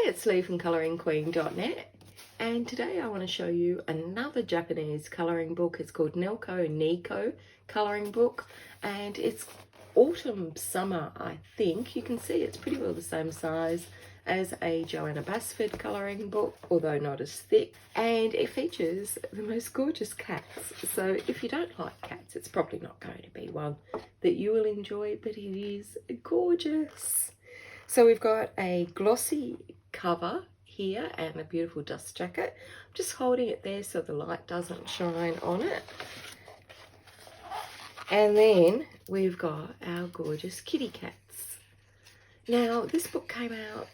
it's Lee from coloringqueen.net, and today I want to show you another Japanese colouring book. It's called Nelco Neco colouring book, and it's autumn summer, I think. You can see it's pretty well the same size as a Joanna Basford colouring book, although not as thick, and it features the most gorgeous cats. So if you don't like cats, it's probably not going to be one that you will enjoy, but it is gorgeous. So we've got a glossy cover here and a beautiful dust jacket. I'm just holding it there so the light doesn't shine on it. And then we've got our gorgeous kitty cats. Now, this book came out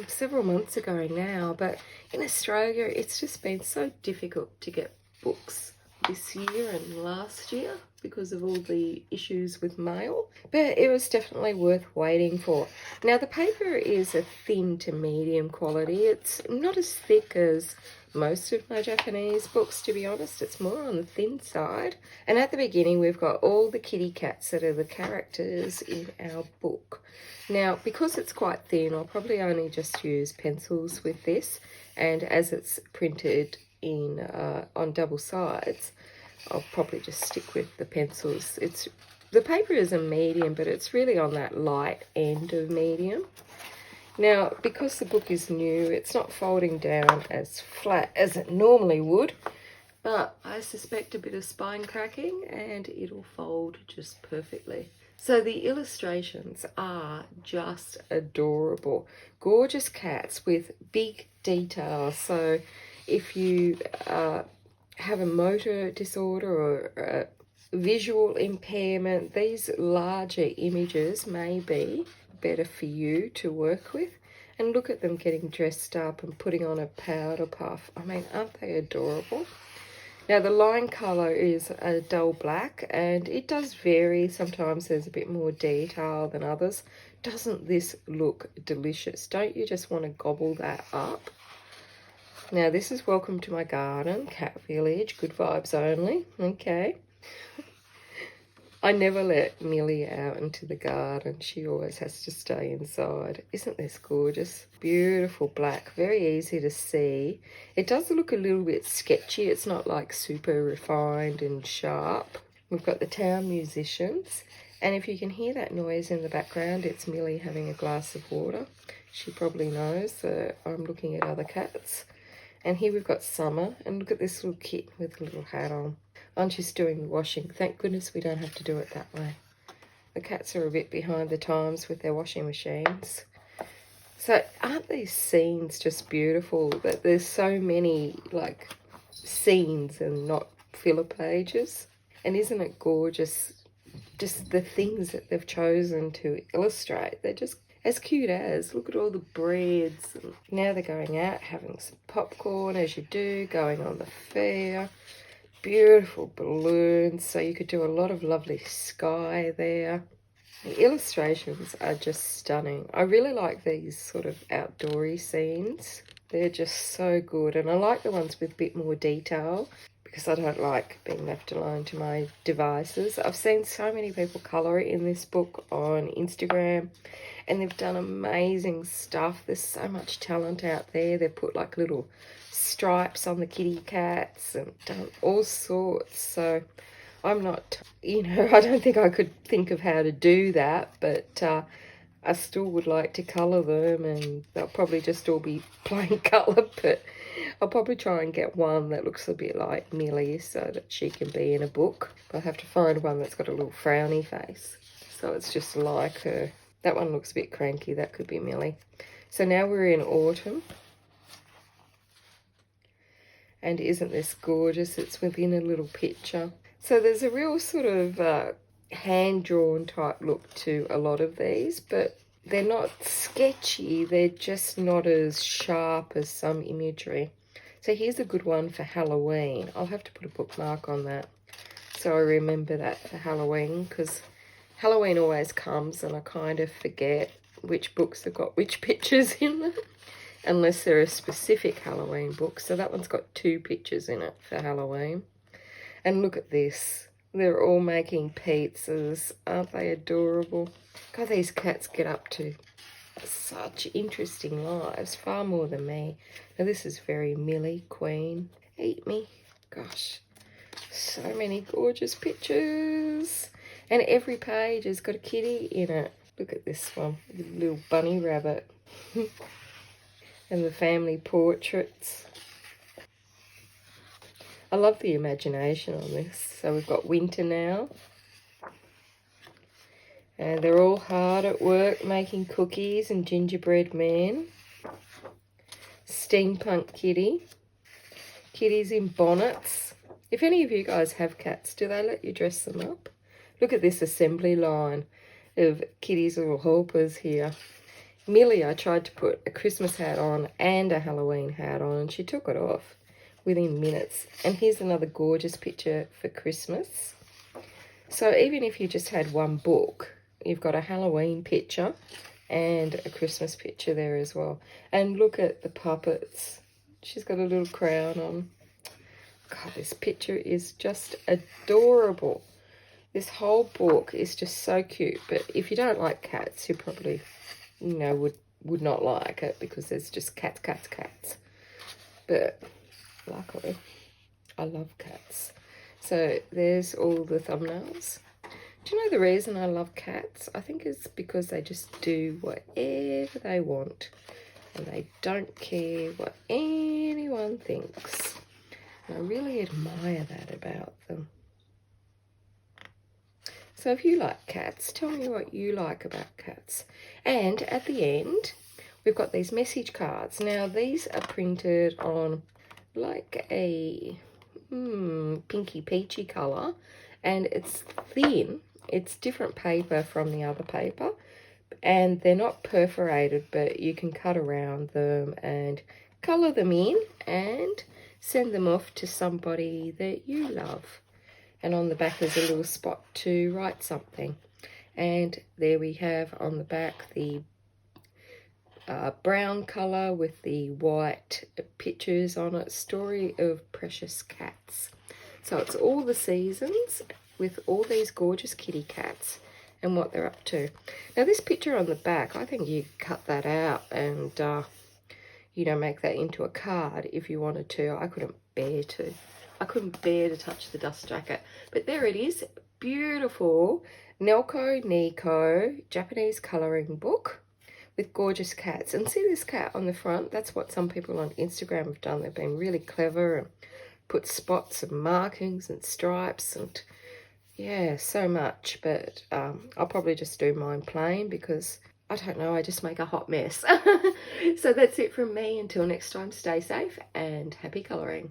several months ago now, but in Australia it's just been so difficult to get books this year and last year because of all the issues with mail, but it was definitely worth waiting for. Now, the paper is a thin to medium quality. It's not as thick as most of my Japanese books, to be honest. It's more on the thin side. And at the beginning we've got all the kitty cats that are the characters in our book. Now, because it's quite thin, I'll probably only just use pencils with this, and as it's printed in on double sides, I'll probably just stick with the pencils. The paper is a medium, but it's really on that light end of medium. Now, because the book is new, it's not folding down as flat as it normally would, but I suspect a bit of spine cracking and it'll fold just perfectly. So the illustrations are just adorable. Gorgeous cats with big details. So if you have a motor disorder or a visual impairment, these larger images may be better for you to work with. And look at them getting dressed up and putting on a powder puff. I mean, aren't they adorable? Now, the line colour is a dull black, and it does vary. Sometimes there's a bit more detail than others. Doesn't this look delicious? Don't you just want to gobble that up? Now, this is Welcome to My Garden, Cat Village, good vibes only, okay. I never let Millie out into the garden. She always has to stay inside. Isn't this gorgeous? Beautiful black, very easy to see. It does look a little bit sketchy. It's not like super refined and sharp. We've got the town musicians. And if you can hear that noise in the background, it's Millie having a glass of water. She probably knows that I'm looking at other cats. And here we've got Summer, and look at this little kit with a little hat on. And she's doing the washing. Thank goodness we don't have to do it that way. The cats are a bit behind the times with their washing machines. So aren't these scenes just beautiful? That there's so many like scenes and not filler pages. And isn't it gorgeous? Just the things that they've chosen to illustrate. They're just as cute as. Look at all the breads. Now they're going out having some popcorn, as you do, going on the fair. Beautiful balloons, so you could do a lot of lovely sky there. The illustrations are just stunning. I really like these sort of outdoory scenes. They're just so good, and I like the ones with a bit more detail because I don't like being left alone to my devices. I've seen so many people colour in this book on Instagram, and they've done amazing stuff. There's so much talent out there. They've put like little stripes on the kitty cats and done all sorts. So I'm not, I don't think I could think of how to do that, but I still would like to colour them, and they'll probably just all be plain colour, but I'll probably try and get one that looks a bit like Millie so that she can be in a book. I'll have to find one that's got a little frowny face, so it's just like her. That one looks a bit cranky. That could be Millie. So now we're in autumn. And isn't this gorgeous? It's within a little picture. So there's a real sort of hand-drawn type look to a lot of these, but they're not sketchy. They're just not as sharp as some imagery. So here's a good one for Halloween. I'll have to put a bookmark on that so I remember that for Halloween, because Halloween always comes and I kind of forget which books have got which pictures in them, unless they're a specific Halloween book. So that one's got 2 pictures in it for Halloween. And look at this. They're all making pizzas. Aren't they adorable? God, these cats get up to such interesting lives, far more than me. Now this is very Millie Queen. Eat me. Gosh, so many gorgeous pictures. And every page has got a kitty in it. Look at this one, the little bunny rabbit. And the family portraits. I love the imagination on this. So we've got winter now. And they're all hard at work making cookies and gingerbread men. Steampunk kitty. Kitties in bonnets. If any of you guys have cats, do they let you dress them up? Look at this assembly line of kitties little helpers here. Millie, I tried to put a Christmas hat on and a Halloween hat on, and she took it off within minutes. And here's another gorgeous picture for Christmas. So even if you just had one book, you've got a Halloween picture and a Christmas picture there as well. And look at the puppets. She's got a little crown on. God, this picture is just adorable. This whole book is just so cute. But if you don't like cats, you probably, you know, would not like it because there's just cats. But luckily, I love cats. So there's all the thumbnails. Do you know the reason I love cats? I think it's because they just do whatever they want. And they don't care what anyone thinks. And I really admire that about them. So if you like cats, tell me what you like about cats. And at the end, we've got these message cards. Now, these are printed on like a pinky peachy colour. And it's thin. It's different paper from the other paper. And they're not perforated, but you can cut around them and colour them in and send them off to somebody that you love. And on the back there's a little spot to write something. And there we have on the back the brown colour with the white pictures on it. Story of Precious Cats. So it's all the seasons with all these gorgeous kitty cats and what they're up to. Now this picture on the back, I think you cut that out and you know, make that into a card if you wanted to. I couldn't bear to. I couldn't bear to touch the dust jacket. But there it is. Beautiful Nelco Neco Japanese colouring book with gorgeous cats. And see this cat on the front? That's what some people on Instagram have done. They've been really clever and put spots and markings and stripes and yeah, so much. But I'll probably just do mine plain because I don't know, I just make a hot mess. So that's it from me. Until next time, stay safe and happy colouring.